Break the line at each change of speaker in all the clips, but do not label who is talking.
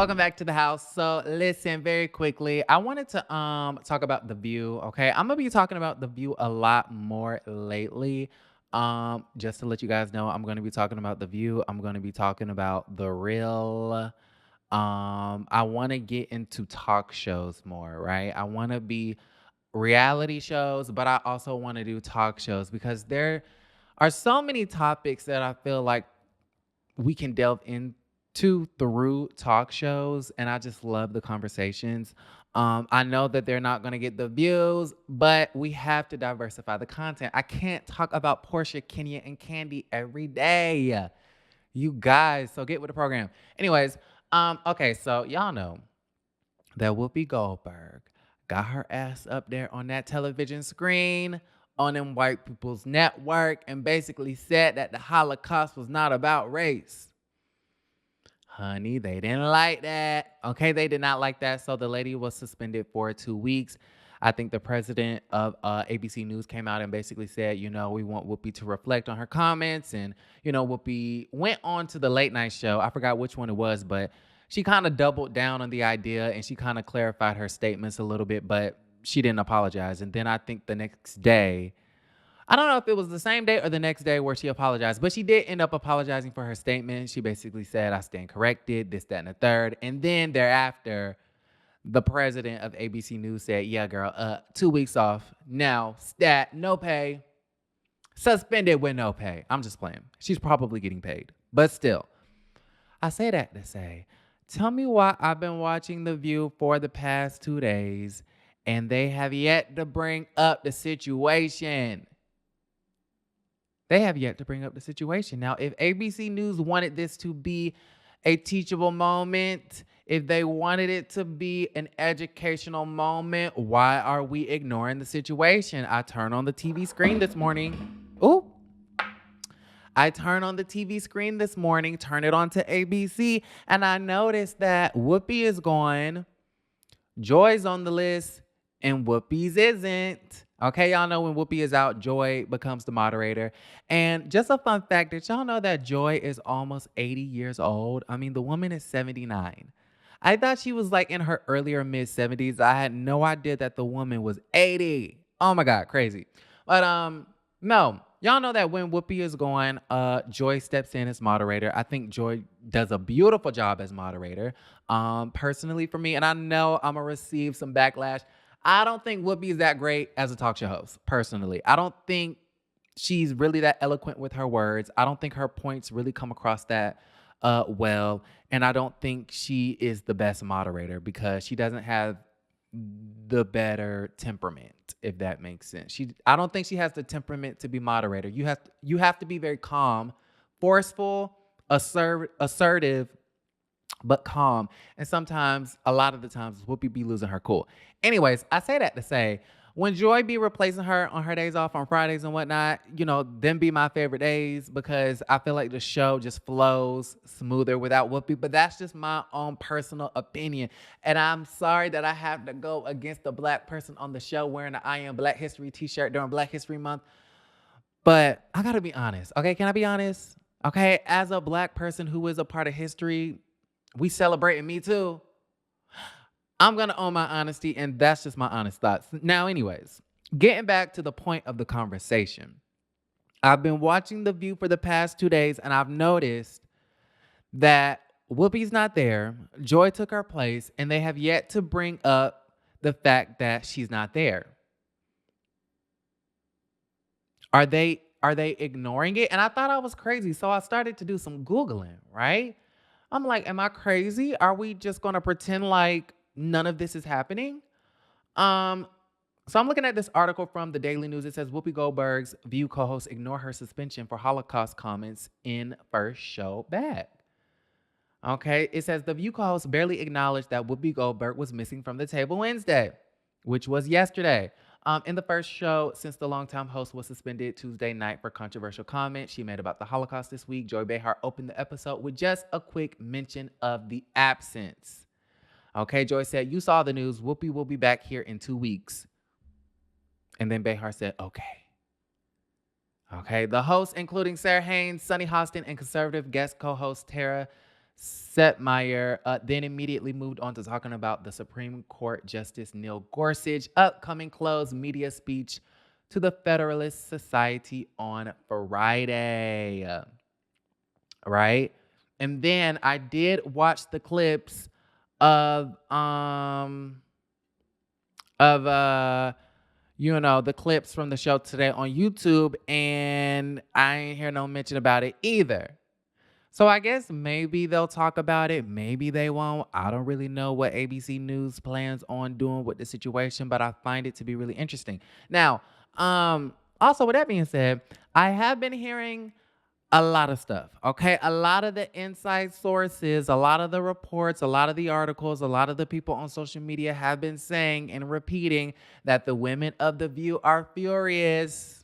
Welcome back to the house. So listen very quickly. I wanted to talk about The View. Okay. I'm gonna be talking about The View a lot more lately. Just to let you guys know, I'm gonna be talking about The View. I'm gonna be talking about The Real. I wanna get into talk shows more, right? I wanna be reality shows, but I also want to do talk shows because there are so many topics that I feel like we can delve into through talk shows, and I just love the conversations. I know that they're not going to get the views, but we have to diversify the content. I can't talk about Portia, Kenya, and Candy every day. You guys, so get with the program. Anyways, okay, so y'all know that Whoopi Goldberg got her ass up there on that television screen on them white people's network and basically said that the Holocaust was not about race. Honey, they didn't like that. Okay, they did not like that. So the lady was suspended for 2 weeks. I think the president of ABC News came out and basically said, we want Whoopi to reflect on her comments. And, Whoopi went on to the late night show. I forgot which one it was, but she kind of doubled down on the idea and she kind of clarified her statements a little bit, but she didn't apologize. And then I think the next day, I don't know if it was the same day or the next day where she apologized, but she did end up apologizing for her statement. She basically said, I stand corrected, this, that, and the third. And then thereafter, the president of ABC News said, yeah, girl, 2 weeks off. Now, stat, no pay, suspended with no pay. I'm just playing. She's probably getting paid. But still, I say that to say, tell me why I've been watching The View for the past 2 days and they have yet to bring up the situation. They have yet to bring up the situation. Now, if ABC News wanted this to be a teachable moment, if they wanted it to be an educational moment, why are we ignoring the situation? I turned on the TV screen this morning. Ooh. I turned on the TV screen this morning, turn it on to ABC, and I noticed that Whoopi is gone, Joy's on the list, and Whoopi's isn't. Okay, y'all know when Whoopi is out, Joy becomes the moderator. And just a fun fact, did y'all know that Joy is almost 80 years old? I mean, the woman is 79. I thought she was like in her earlier mid-70s. I had no idea that the woman was 80. Oh my God, crazy. But no, y'all know that when Whoopi is gone, Joy steps in as moderator. I think Joy does a beautiful job as moderator. Personally for me, and I know I'm gonna receive some backlash. I don't think Whoopi is that great as a talk show host, personally. I don't think she's really that eloquent with her words. I don't think her points really come across that well. And I don't think she is the best moderator because she doesn't have the better temperament, if that makes sense. I don't think she has the temperament to be moderator. You have to be very calm, forceful, assertive, but calm. And sometimes, a lot of the times, Whoopi be losing her cool. Anyways, I say that to say, when Joy be replacing her on her days off on Fridays and whatnot, them be my favorite days because I feel like the show just flows smoother without Whoopi. But that's just my own personal opinion. And I'm sorry that I have to go against a black person on the show wearing an I Am Black History t-shirt during Black History Month. But I gotta be honest. Okay, can I be honest? Okay, as a black person who is a part of history, we celebrating Me Too. I'm going to own my honesty, and that's just my honest thoughts. Now, anyways, getting back to the point of the conversation. I've been watching The View for the past 2 days, and I've noticed that Whoopi's not there. Joy took her place, and they have yet to bring up the fact that she's not there. Are they ignoring it? And I thought I was crazy, so I started to do some Googling, right? I'm like, am I crazy? Are we just going to pretend like none of this is happening? So I'm looking at this article from the Daily News. It says Whoopi Goldberg's View co-host ignore her suspension for Holocaust comments in first show back. Okay, it says the View co-host barely acknowledged that Whoopi Goldberg was missing from the table Wednesday, which was yesterday. In the first show, since the longtime host was suspended Tuesday night for controversial comments she made about the Holocaust this week, Joy Behar opened the episode with just a quick mention of the absence. Okay, Joy said, you saw the news. Whoopi will be back here in 2 weeks. And then Behar said, okay. Okay, the hosts, including Sarah Haynes, Sunny Hostin, and conservative guest co-host Tara Setmeyer then immediately moved on to talking about the Supreme Court Justice Neil Gorsuch upcoming closed media speech to the Federalist Society on Friday. Right? And then I did watch the clips of of the clips from the show today on YouTube, and I ain't hear no mention about it either. So I guess maybe they'll talk about it, maybe they won't. I don't really know what ABC News plans on doing with the situation, but I find it to be really interesting. Now, also with that being said, I have been hearing a lot of stuff, okay? A lot of the inside sources, a lot of the reports, a lot of the articles, a lot of the people on social media have been saying and repeating that the women of The View are furious.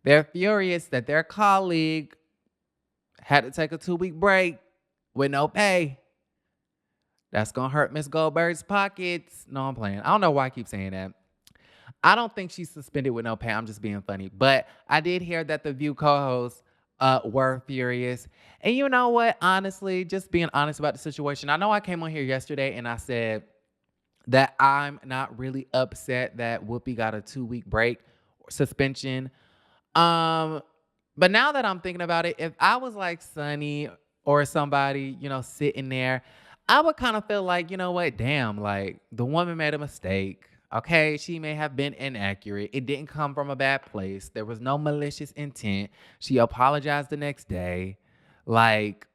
They're furious that their colleague had to take a 2-week break with no pay. That's going to hurt Miss Goldberg's pockets. No, I'm playing. I don't know why I keep saying that. I don't think she's suspended with no pay. I'm just being funny. But I did hear that the View co-hosts were furious. And you know what? Honestly, just being honest about the situation. I know I came on here yesterday and I said that I'm not really upset that Whoopi got a 2-week break or suspension. But now that I'm thinking about it, if I was like Sunny or somebody, sitting there, I would kind of feel like, you know what? Damn, like the woman made a mistake. Okay, she may have been inaccurate. It didn't come from a bad place. There was no malicious intent. She apologized the next day. Like,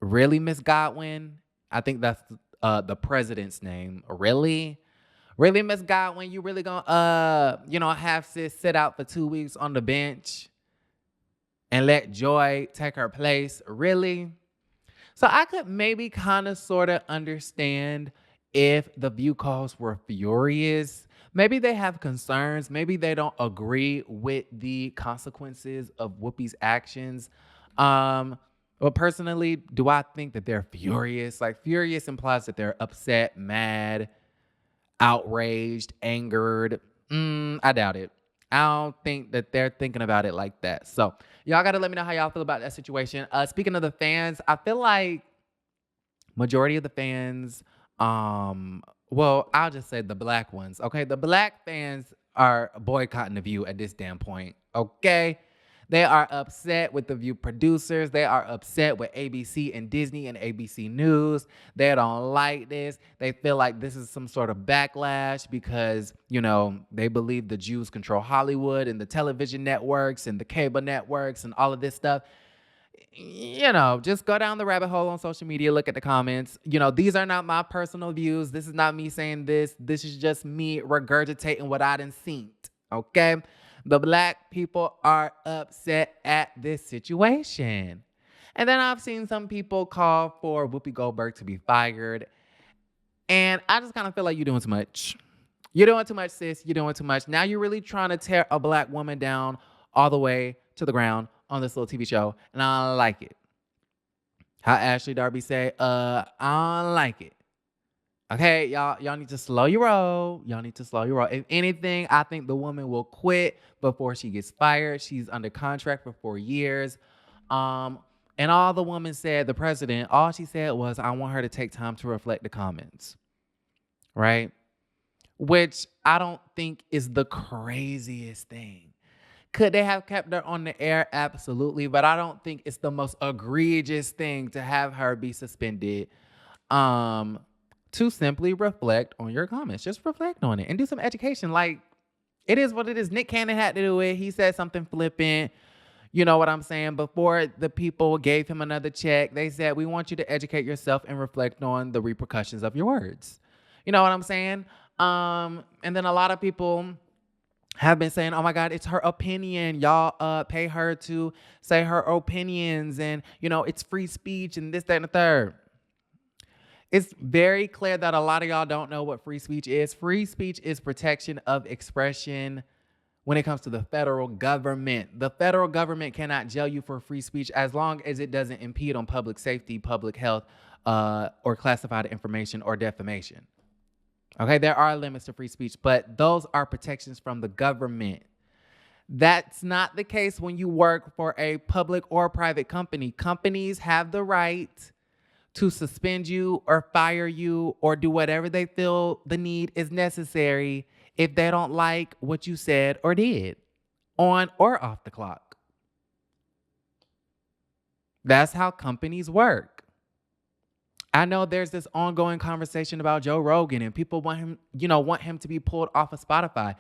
really, Miss Godwin? I think that's the president's name. Really? Really, Miss Godwin? You really gonna have sis sit out for 2 weeks on the bench and let Joy take her place? Really? So I could maybe kind of sort of understand if the View calls were furious. Maybe they have concerns. Maybe they don't agree with the consequences of Whoopi's actions. But personally, do I think that they're furious? Like, furious implies that they're upset, mad, outraged, angered. I doubt it. I don't think that they're thinking about it like that. So y'all got to let me know how y'all feel about that situation. Speaking of the fans, I feel like majority of the fans, well, I'll just say the black ones. Okay, the black fans are boycotting The View at this damn point. Okay, they are upset with The View producers. They are upset with ABC and Disney and ABC News. They don't like this. They feel like this is some sort of backlash because, they believe the Jews control Hollywood and the television networks and the cable networks and all of this stuff. Just go down the rabbit hole on social media, look at the comments. These are not my personal views. This is not me saying this. This is just me regurgitating what I done seen. Okay? The black people are upset at this situation. And then I've seen some people call for Whoopi Goldberg to be fired. And I just kind of feel like you're doing too much. You're doing too much, sis. You're doing too much. Now you're really trying to tear a black woman down all the way to the ground on this little TV show. And I don't like it. How Ashley Darby say, I don't like it. Okay, y'all need to slow your roll. Y'all need to slow your roll. If anything, I think the woman will quit before she gets fired. She's under contract for 4 years. And all the woman said, the president, all she said was, I want her to take time to reflect the comments. Right? Which I don't think is the craziest thing. Could they have kept her on the air? Absolutely. But I don't think it's the most egregious thing to have her be suspended. To simply reflect on your comments. Just reflect on it and do some education. Like, it is what it is. Nick Cannon had to do it. He said something flippant. You know what I'm saying? Before the people gave him another check, they said, we want you to educate yourself and reflect on the repercussions of your words. You know what I'm saying? And then a lot of people have been saying, oh my God, it's her opinion. Y'all pay her to say her opinions and, it's free speech and this, that, and the third. It's very clear that a lot of y'all don't know what free speech is. Free speech is protection of expression when it comes to the federal government. The federal government cannot jail you for free speech as long as it doesn't impede on public safety, public health, or classified information or defamation. Okay, there are limits to free speech, but those are protections from the government. That's not the case when you work for a public or private company. Companies have the right to suspend you or fire you or do whatever they feel the need is necessary if they don't like what you said or did on or off the clock. That's how companies work. I know there's this ongoing conversation about Joe Rogan and people want him to be pulled off of Spotify.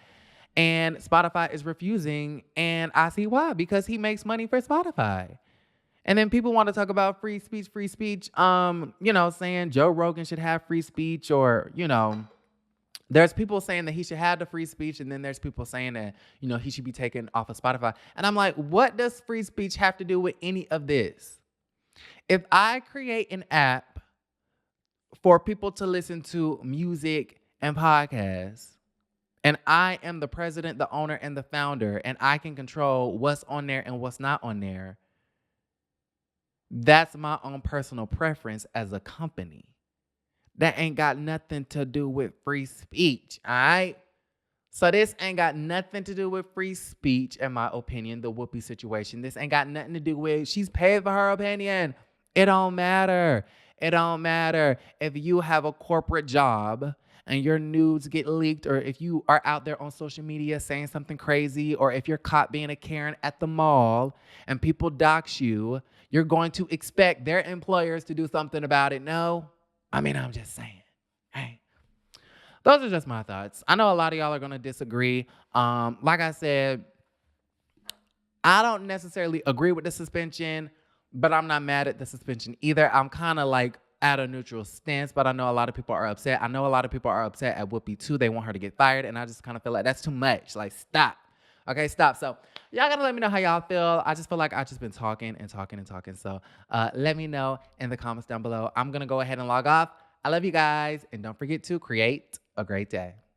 And Spotify is refusing, and I see why, because he makes money for Spotify. And then people want to talk about free speech, saying Joe Rogan should have free speech, or, there's people saying that he should have the free speech, and then there's people saying that, he should be taken off of Spotify. And I'm like, what does free speech have to do with any of this? If I create an app for people to listen to music and podcasts, and I am the president, the owner, and the founder, and I can control what's on there and what's not on there, that's my own personal preference as a company. That ain't got nothing to do with free speech, all right? So this ain't got nothing to do with free speech, in my opinion, the Whoopi situation. This ain't got nothing to do with she's paid for her opinion. It don't matter. It don't matter if you have a corporate job and your nudes get leaked, or if you are out there on social media saying something crazy, or if you're caught being a Karen at the mall and people dox you, you're going to expect their employers to do something about it. No? I mean, I'm just saying. Hey. Those are just my thoughts. I know a lot of y'all are going to disagree. Like I said, I don't necessarily agree with the suspension, but I'm not mad at the suspension either. I'm kind of like at a neutral stance, but I know a lot of people are upset. I know a lot of people are upset at Whoopi too. They want her to get fired, and I just kind of feel like that's too much. Like, stop. Okay, stop. So y'all gotta let me know how y'all feel. I just feel like I've just been talking and talking and talking. So let me know in the comments down below. I'm gonna go ahead and log off. I love you guys, and don't forget to create a great day.